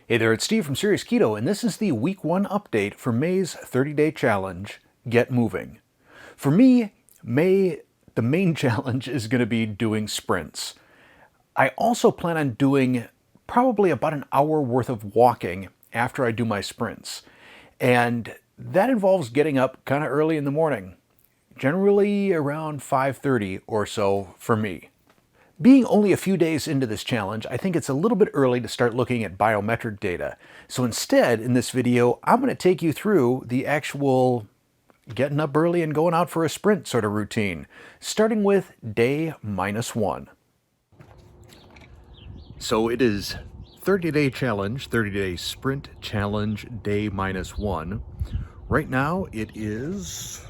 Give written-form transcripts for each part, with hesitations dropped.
Hey there, it's Steve from Serious Keto, and this is the Week 1 update for May's 30-day challenge, Get Moving. For me, May, the main challenge is going to be doing sprints. I also plan on doing probably about an hour worth of walking after I do my sprints. And that involves getting up kind of early in the morning, generally around 5:30 or so for me. Being only a few days into this challenge, I think it's a little bit early to start looking at biometric data. So instead, in this video, I'm going to take you through the actual getting up early and going out for a sprint sort of routine, starting with day -1. So it is 30-day challenge, 30-day sprint challenge, day -1. Right now, it is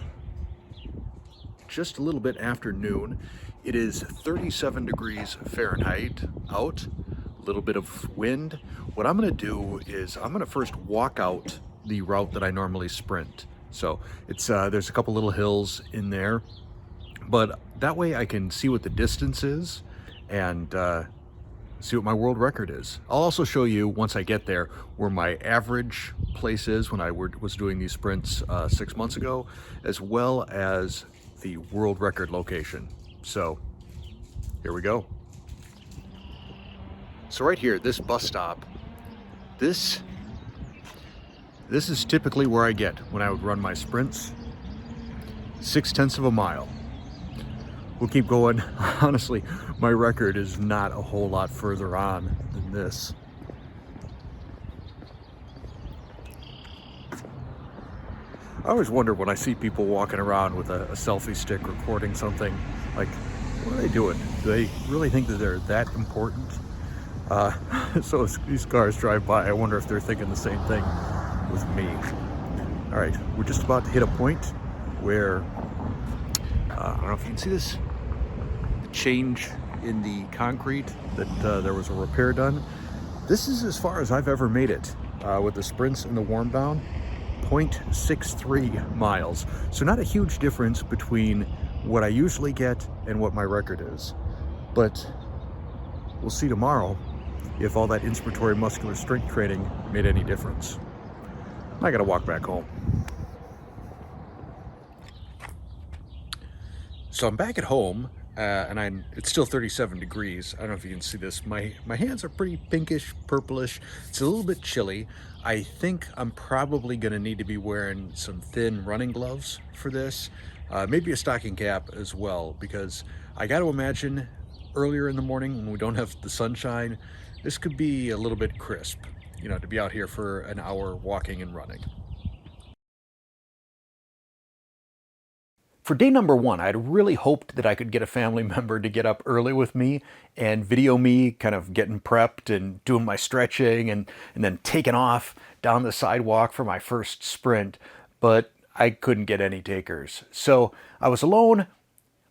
just a little bit after noon. It is 37 degrees Fahrenheit out, a little bit of wind. What I'm going to do is I'm going to first walk out the route that I normally sprint. So it's there's a couple little hills in there, but that way I can see what the distance is and see what my world record is. I'll also show you, once I get there, where my average place is when I was doing these sprints 6 months ago, as well as the world record location. So here we go. So right here, this bus stop, this is typically where I get when I would run my sprints. 0.6 of a mile. We'll keep going. Honestly, my record is not a whole lot further on than this. I always wonder when I see people walking around with a selfie stick recording something, like, what are they doing? Do they really think that they're that important? So as these cars drive by, I wonder if they're thinking the same thing with me. All right, we're just about to hit a point where, I don't know if you can see this, the change in the concrete, that there was a repair done. This is as far as I've ever made it with the sprints and the warm down. 0.63 miles. So not a huge difference between what I usually get and what my record is. But we'll see tomorrow if all that inspiratory muscular strength training made any difference. I gotta walk back home. So I'm back at home, and it's still 37 degrees. I don't know if you can see this. My hands are pretty pinkish, purplish. It's a little bit chilly. I think I'm probably going to need to be wearing some thin running gloves for this. Maybe a stocking cap as well, because I got to imagine earlier in the morning when we don't have the sunshine, this could be a little bit crisp, you know, to be out here for an hour walking and running. For day -1, I'd really hoped that I could get a family member to get up early with me and video me kind of getting prepped and doing my stretching and then taking off down the sidewalk for my first sprint, but I couldn't get any takers. So I was alone,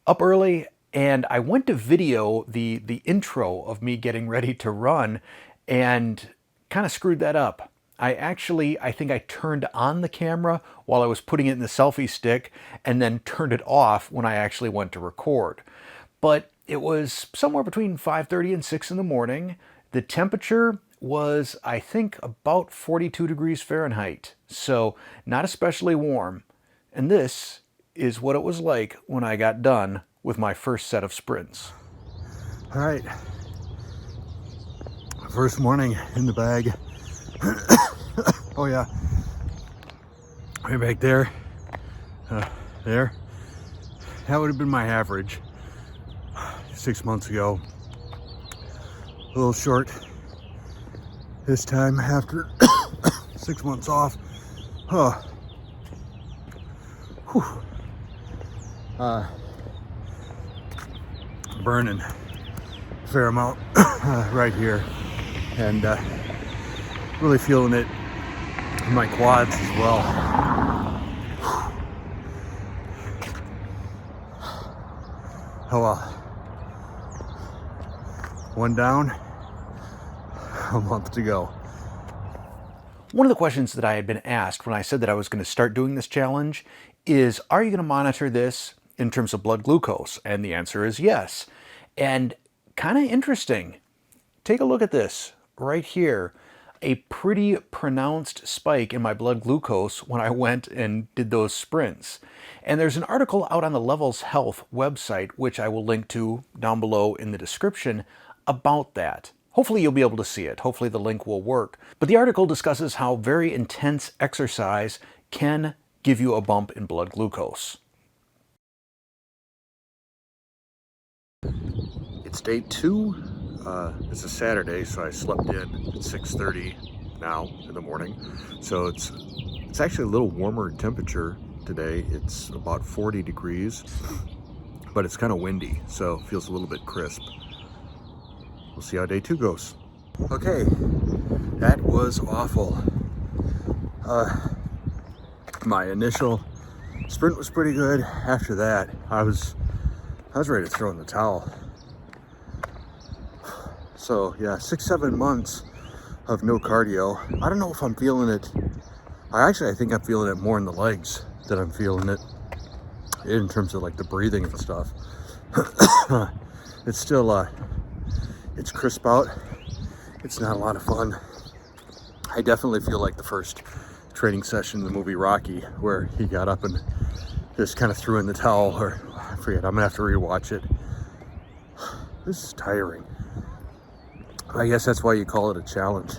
up early, and I went to video the intro of me getting ready to run and kind of screwed that up. I think I turned on the camera while I was putting it in the selfie stick and then turned it off when I actually went to record. But it was somewhere between 5:30 and 6 in the morning. The temperature was, I think, about 42 degrees Fahrenheit, so not especially warm. And this is what it was like when I got done with my first set of sprints. All right, first morning in the bag. Oh yeah, right back there, there. That would have been my average 6 months ago. A little short this time after 6 months off. Oh. Whew. Burning a fair amount right here, and really feeling it in my quads as well. Oh well. One down, a month to go. One of the questions that I had been asked when I said that I was going to start doing this challenge is, are you going to monitor this in terms of blood glucose? And the answer is yes. And kind of interesting. Take a look at this right here. a pretty pronounced spike in my blood glucose when I went and did those sprints. And there's an article out on the Levels Health website, which I will link to down below in the description, about that. Hopefully you'll be able to see it. Hopefully the link will work. But the article discusses how very intense exercise can give you a bump in blood glucose. It's day 2. It's a Saturday, so I slept in at 6:30 now in the morning. So it's actually a little warmer temperature today. It's about 40 degrees, but it's kind of windy, so it feels a little bit crisp. We'll see how day 2 goes. Okay, that was awful. My initial sprint was pretty good. After that, I was ready to throw in the towel. So yeah, 6-7 months of no cardio. I don't know if I'm feeling it. I think I'm feeling it more in the legs than I'm feeling it in terms of like the breathing and stuff. It's still, it's crisp out. It's not a lot of fun. I definitely feel like the first training session in the movie Rocky, where he got up and just kind of threw in the towel, or I forget, I'm gonna have to rewatch it. This is tiring. I guess that's why you call it a challenge.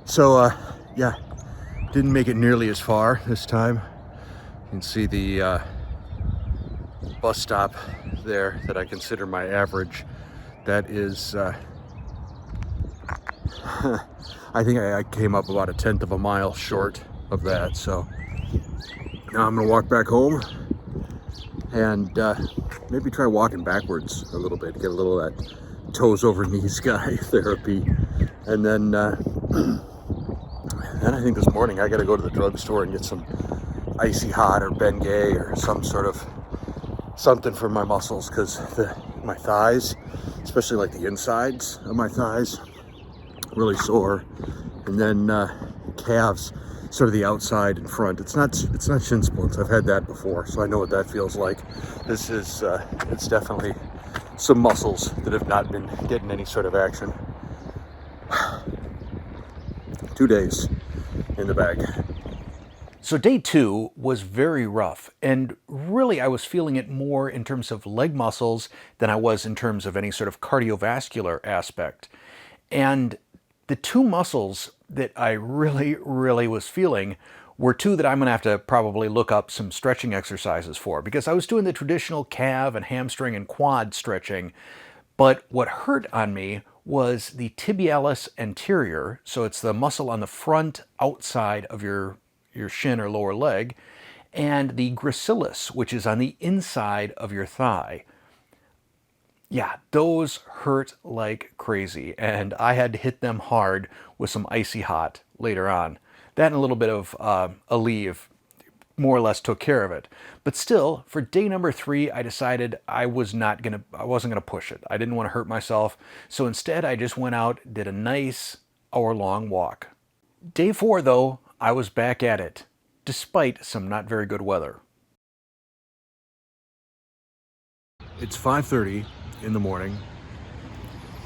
So yeah, didn't make it nearly as far this time. You can see the bus stop there that I consider my average. That is, I think I came up about 1/10 of a mile short of that. So now I'm gonna walk back home and maybe try walking backwards a little bit, get a little of that toes over knees guy therapy. And then I think this morning I gotta go to the drugstore and get some Icy Hot or Bengay or some sort of something for my muscles, because my thighs, especially like the insides of my thighs, really sore. And then calves, sort of the outside and front. It's not shin splints. I've had that before, so I know what that feels like. This is it's definitely some muscles that have not been getting any sort of action. 2 days in the bag. So day 2 was very rough, and really I was feeling it more in terms of leg muscles than I was in terms of any sort of cardiovascular aspect. And the 2 muscles that I really was feeling were 2 that I'm gonna have to probably look up some stretching exercises for, because I was doing the traditional calf and hamstring and quad stretching, but what hurt on me was the tibialis anterior, so it's the muscle on the front outside of your shin or lower leg, and the gracilis, which is on the inside of your thigh. Yeah, those hurt like crazy, and I had to hit them hard with some Icy Hot later on. That and a little bit of Aleve more or less took care of it. But still, for day number 3, I decided I wasn't gonna push it. I didn't want to hurt myself, so instead I just went out, did a nice hour-long walk. Day 4, though, I was back at it, despite some not very good weather. It's 5:30 in the morning.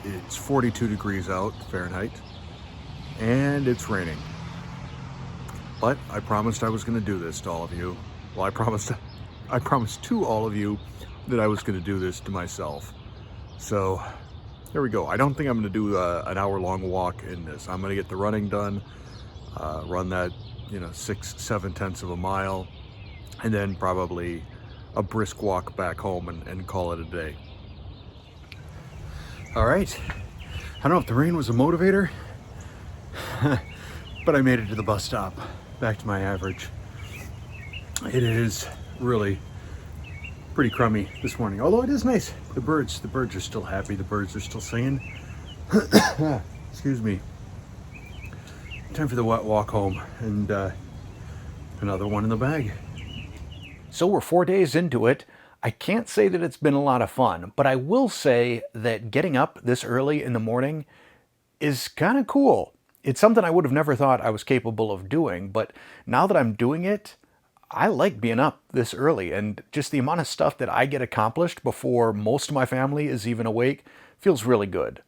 It's 42 degrees out, Fahrenheit, and it's raining. But I promised I was going to do this to all of you. Well, I promised to all of you that I was going to do this to myself. So there we go. I don't think I'm going to do an hour-long walk in this. I'm going to get the running done, run that 6-7 tenths of a mile, and then probably a brisk walk back home and call it a day. All right. I don't know if the rain was a motivator, but I made it to the bus stop, back to my average. It is really pretty crummy this morning, although it is nice. The birds are still happy. The birds are still singing. Excuse me. Time for the walk home, and another one in the bag. So we're 4 days into it. I can't say that it's been a lot of fun, but I will say that getting up this early in the morning is kind of cool. It's something I would have never thought I was capable of doing, but now that I'm doing it, I like being up this early, and just the amount of stuff that I get accomplished before most of my family is even awake feels really good.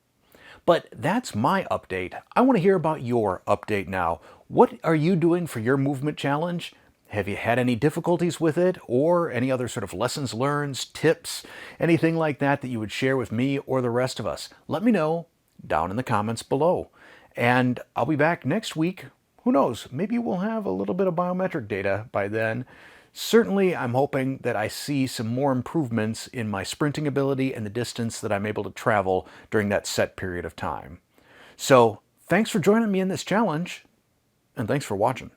But that's my update. I want to hear about your update now. What are you doing for your movement challenge? Have you had any difficulties with it, or any other sort of lessons learned, tips, anything like that that you would share with me or the rest of us? Let me know down in the comments below. And I'll be back next week. Who knows? Maybe we'll have a little bit of biometric data by then. Certainly, I'm hoping that I see some more improvements in my sprinting ability and the distance that I'm able to travel during that set period of time. So, thanks for joining me in this challenge, and thanks for watching.